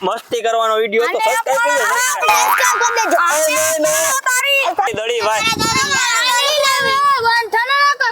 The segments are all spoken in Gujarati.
મસ્તી કરવાનો વિડિયો તો સબસ્ક્રાઇબ કરી દેજો દડી ભાઈ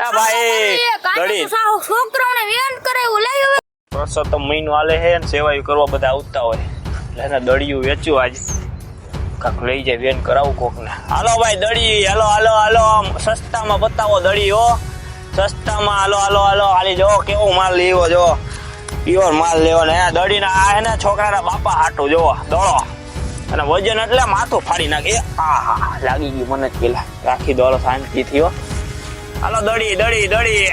આ ભાઈ દડી છોકરાઓને વેન કરે એવું લાગ્યું પરસોત્તમ મહિનો આલે હે ને સેવાયું કરવા બધા આવતા હોય એટલે એને દડિયું વેચ્યું આજ કાક લઈ જાય વેન કરાવું કોક ને હાલો ભાઈ દડી હાલો હાલો હાલો સસ્તામાં બતાવો દડી હો સસ્તામાં હાલો હાલો હાલો હાલી જો કેવો માલ લેવો જો પ્યોર માલ લેવો ને દડી ના આ હે ને છોકરાના બાપા હાટું જોવો દોડો અને વજન એટલે માથું ફાડી નાખે આહા લાગી ગયું મને જ પેલા રાખી દોડો શાંતિ થયો હાલો દડી દડી દડી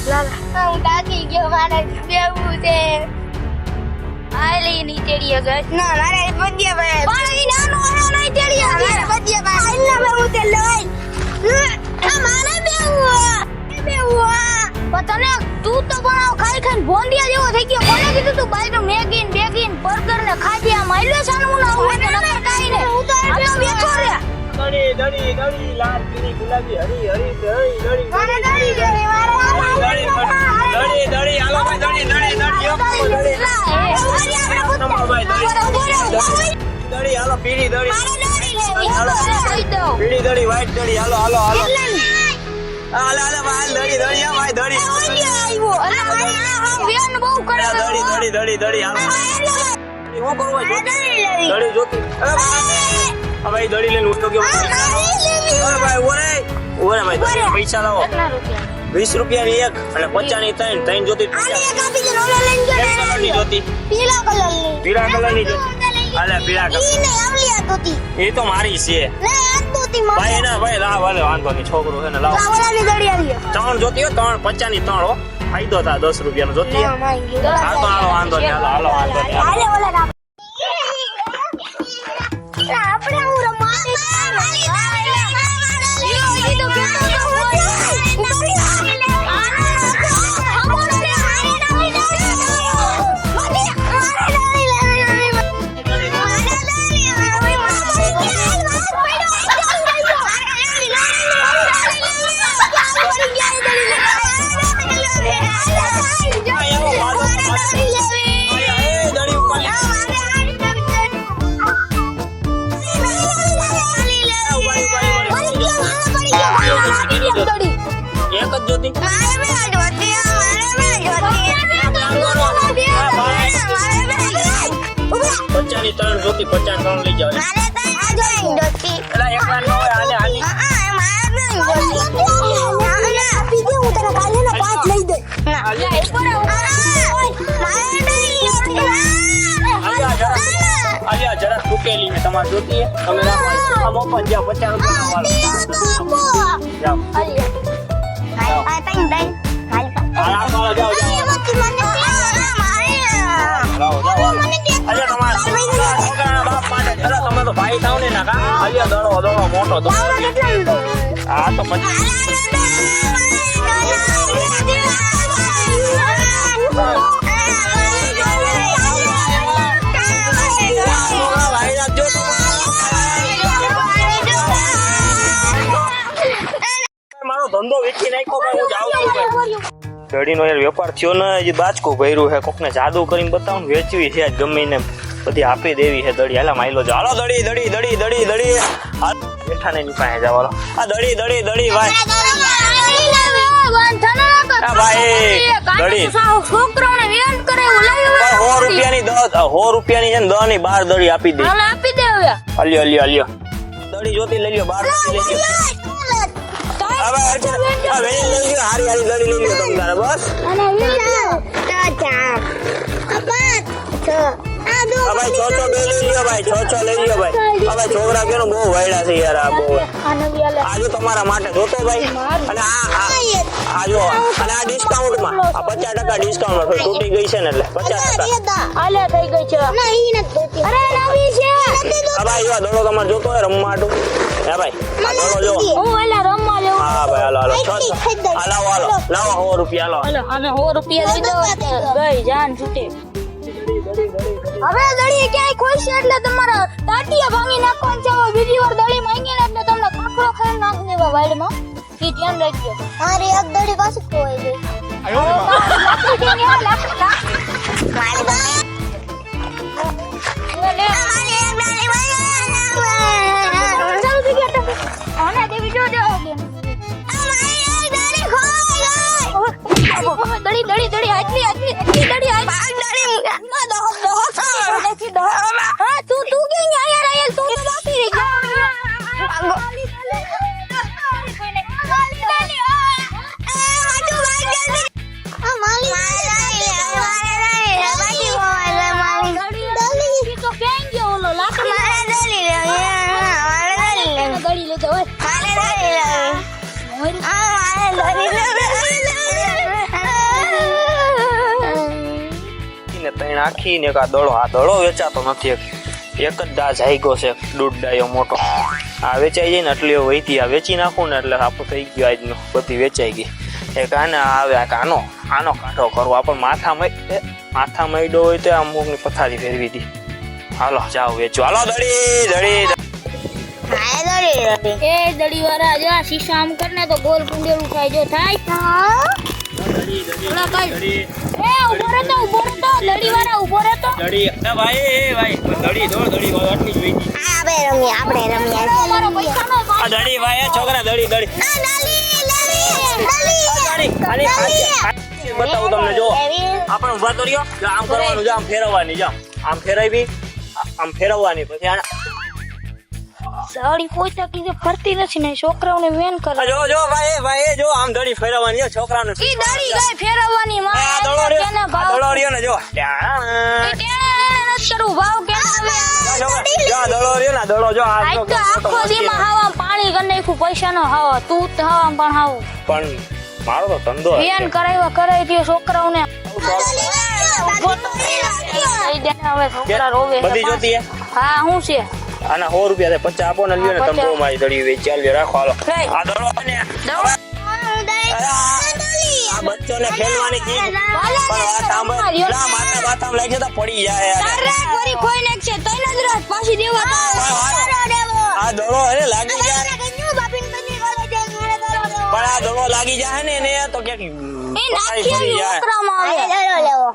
લાલા હું કાકી ગયો મારે બેવું છે આલી ની તેડીએ ગઈ ના મારે બદિયા ભાઈ પણ ઈ નાનો ઓનો નહીં તેડીએ મારે બદિયા ભાઈ આઈલા બેવું તે લઈ આ મારે બેવું પતને તું તો બનાવ ખાઈ ખાઈને ભોંડિયા જેવો થઈ ગયો કોને કીધું તું બાઈ તો મેગીન બેગીન બર્ગર ને ખાધી આ માઈલો સાનું ના હોય ને નકર કાઈ ને હું તો બેઠો રે દડી દડી દડી લાલ પીળી ગુલાબી હરી હરી દડી દડી મારે દડી દડી મારે દડી દડી હાલો ભાઈ દડી દડી દડી હાલો પીળી દડી પીળી દડી વ્હાઈટ દડી હાલો હાલો હાલો હાલે હાલે ભાઈ દડી દડી આ ભાઈ દડી આવ્યો અરે વેન બહુ કરે દડી દડી દડી દડી હાલો હું કરું દડી જોતી અરે ભાઈ દડી લઈને ઉઠો ગયો અરે ભાઈ ઓરે ઓરે ભાઈ પૈસા લાવો 20 રૂપિયા ની એક અને 50 ની ત્રણ જોતી જોતી પીળા કલર ની જોતી હાલે પીળા કલર એ તો મારી છે ભાઈ ના ભાઈ લાવ હાલે વાંધો નહીં છોકરો છે ને લાવ ત્રણ જોતી હો ત્રણ 50 ની ત્રણ હો ફાયદો થાય 10 રૂપિયા નો જોતી હા તો હાલો વાંધો નહીં હાલો હાલો વાંધો નહીં આપણે હું રમવા એક જ જોતી પચાની ત્રણ જોતી 50 ત્રણ લઈ જાવ જરા તૂટેલી છે તમારે જોતી તમે રાખો મફત જાઓ 50 તમે તો ભાઈ થાવ ને ના કા દડો દડો મોટો તો હા તો મારો ધંધો વેચી નાખ્યો ભાઈ હું જાઉં છું ભાઈ દડીનો યાર વેપાર થયો ને હજી બાચકું ભર્યું છે કોકને જાદુ કરીને બતાવું વેચવી છે ગમે ને બધી આપી દેવી છે દડી હાલા માઈલો જો હાલો દડી દડી દડી દડી દડી બેઠા ને ની પાસે જાવ આ દડી દડી દડી ભાઈ ભાઈ દડી છોકરાઓને વેન કરે એવું લાગ્યું 100 રૂપિયાની 100 રૂપિયાની છે ને 10 ની 12 દડી આપી દે આપી દે હવે અલ્યો અલ્યો અલ્યો દડી જોતી લઈ લ્યો 12 લઈ લ્યો હવે લઈ લ્યો હારી હારી દડી લઈ લ્યો તમે બસ અને ભાઈ છોટો બે લઈ લ્યો ભાઈ છોટો લઈ લ્યો ભાઈ હવે છોકરા કેનો બહુ વાયડા છે યાર આ બહુ આજો તમારા માટે જોતો ભાઈ અને આજો અને આ ડિસ્કાઉન્ટ માં આ 50% ડિસ્કાઉન્ટ માં તૂટી ગઈ છે ને એટલે 50% આલે થઈ ગઈ છે ના ઈ નથી અરે નવી છે આ ભાઈ આ દડો તમારે જોતો હોય રમવા માટે હે ભાઈ આ દડો જો હું એલા રમવા લેવું હા ભાઈ હાલો હાલો લાવો હાલો લાવો 100 રૂપિયા હાલો અને 100 રૂપિયા લઈ દો ગઈ જાન છૂટે હવે દડી ક્યાંય કોઈ છે એટલે તમારા તાટિયા ભાંગી નાખવાનું છે બીજી વાર દડી માંગી ને એટલે તમને ખાખરો ખાઈ નાખ દેવા વાઈડમાં ઈ ધ્યાન રાખજો મારી એક દડી પાછી ખોવાઈ ગઈ આખી ને આ દડો વેચાતો નથી. એક જ દા જાયગો છે, દૂધ ડાયો મોટો. આ વેચાઈ જાય ને એટલે વહીથી આ વેચી નાખું ને એટલે આપણું થઈ ગયું આજનું, બધી વેચાઈ ગઈ. એક આને આવે આનો કાંઠો કરવો. આપણે માથા મૈડો હોય તો અમુક ની પથારી ફેરવી હતી. હાલો જાઓ વેચો. હાલો દડી દડી વાળા જો શીશા આમ કરને તો ગોલ કુંડેલું થાય. જો થાય ઉભો રહેતો દડી વાળા ઉભો રહેતો. ભાઈ દડી દોડ દડી આટલી જ વહી ગઈ. આપણે મારો પૈસા નો આ દડી ભાઈ છોકરા દડી બતાવું તમને. જો આપણે ઉભા તો રહ્યો, આમ કરવાનું, જો આમ ફેરવવાની, જો આમ ફેરવી, આમ ફેરવવાની, પછી આને સાડી પોતા કીધે ફરતી નથી ને છોકરાઓને વેન કરે. જો ભાઈ જો આમ દડી ફેરવવાની છે છોકરાઓને. ઈ દડી ગઈ ફેરવવાની માં આ દડો રહ્યો ને જો ભાવ કે દડો જો આખો દીમાં હાવા પાણી કરી નાખ્યું. પૈસા નો હાવા તું હાવા પણ હાવ. પણ મારો તો ધંધો વેન કરાવી દે છોકરાઓને. હવે છોકરા રોવે. બધી જોતી હા શું છે આના 100 રૂપિયા 50 આપો ને લ્યો ને તમે તો મારી દડી વેચી ચાલ રાખો. હાલો આ દડો ને આ બચ્ચોને ખેલવાની ચીજ પણ વાત સાંભળ. માથા લાગી તો પડી જાય. કોઈ નાખશે તો ન જ રાત પાછી દેવા. આ દડો હે લાગી જાય પણ આ દડો લાગી જાય ને તો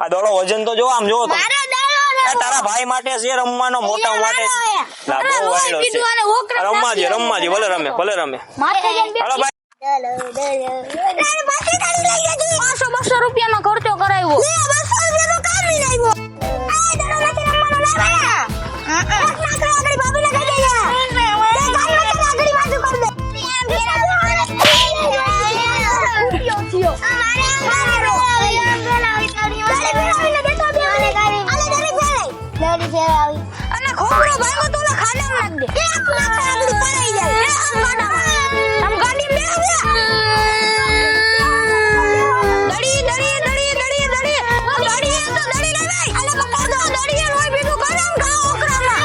આ દડો વજન તો જો આમ જો તો તારા ભાઈ માટે છે રમવાનો, મોટા માટે રમવા દે ભલે રમે. હાલો ભાઈ 500-200 રૂપિયા નો ખર્ચો કરાવ્યો. અને ખોબરો ભાગો તો ખાનામાં નાખ દે. પડાઈ જાય આમ ગાડી મે દડી લેવાય. અલે પકડો દડી હોય બીજું ગરમ ખાઓ ઓકરામાં.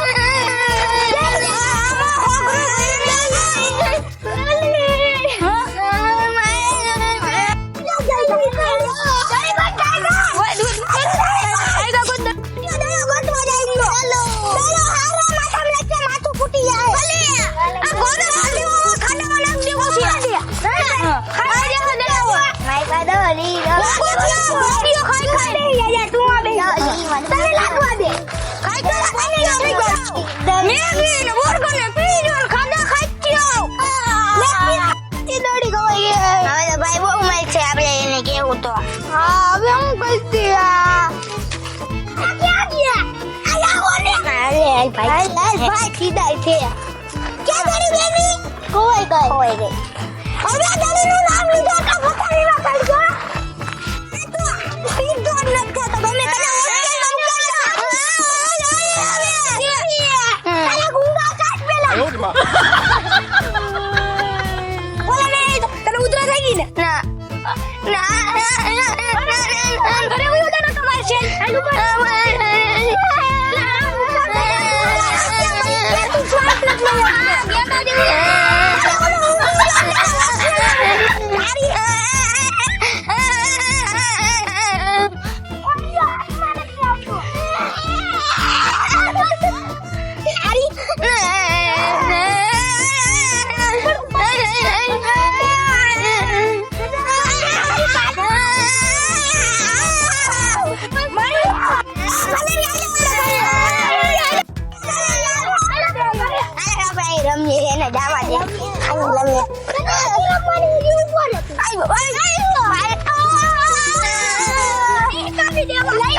ભાઈ સીધા છે ક્યાં તારી બેબી ખોવાઈ ગઈ. હવે દાદીનું નામ લીધો તો પથારીમાં પડજો. તો સીધો ન ખાતો તમે કને અરે ગુંગા કાટ પેલા બોલા ને તને ઉધરા થઈ ગઈ ને ના ઘરે ઉયો ને તમારે છે આલુ પર મને દાવા દે આઈ લમે કાપી દેવા લઈ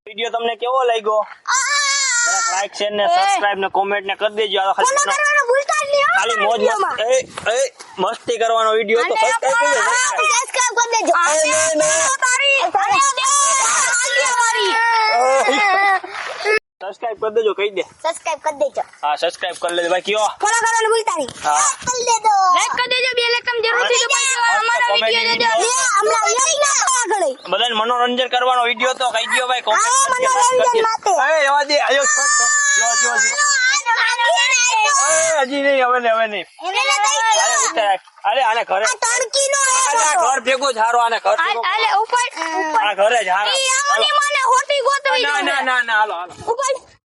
વિડીયો તમને કેવો લાગ્યો? લાઈક શેર ને સબસ્ક્રાઇબ ને કોમેન્ટ ને કરી દેજો. આ ખાલી મોજ મસ્તી કરવાનો વિડીયો તો સબસ્ક્રાઇબ કરી દેજો. સબસ્ક્રાઇબ કરી દેજો, કહી દે. સબસ્ક્રાઇબ કરી દેજો. હા સબસ્ક્રાઇબ કરી લેજો ભાઈ. કયો ફોલો કરવાનું ભૂલતા નહીં. હા કરી દેજો. લાઈક કરી દેજો. બે લાઈક જરૂરથી દબાજો. અમારા વિડિયો દેજો. હમણાં લાઈક ના આગળ. બધાને મનોરંજન કરવાનો વિડીયો તો કહી દો ભાઈ. કોમેન્ટ મનોરંજન માટે. એ એવા દે. આયો જો હજી નહીં, હવે નહીં. અરે આને ઘરે તડકીનો ઘર ભેગો જ હારો. આને ઘર ભેગો ઉપર આ ઘરે જ હારો. મને હોટી ગોતવી ના હાલો ઉપર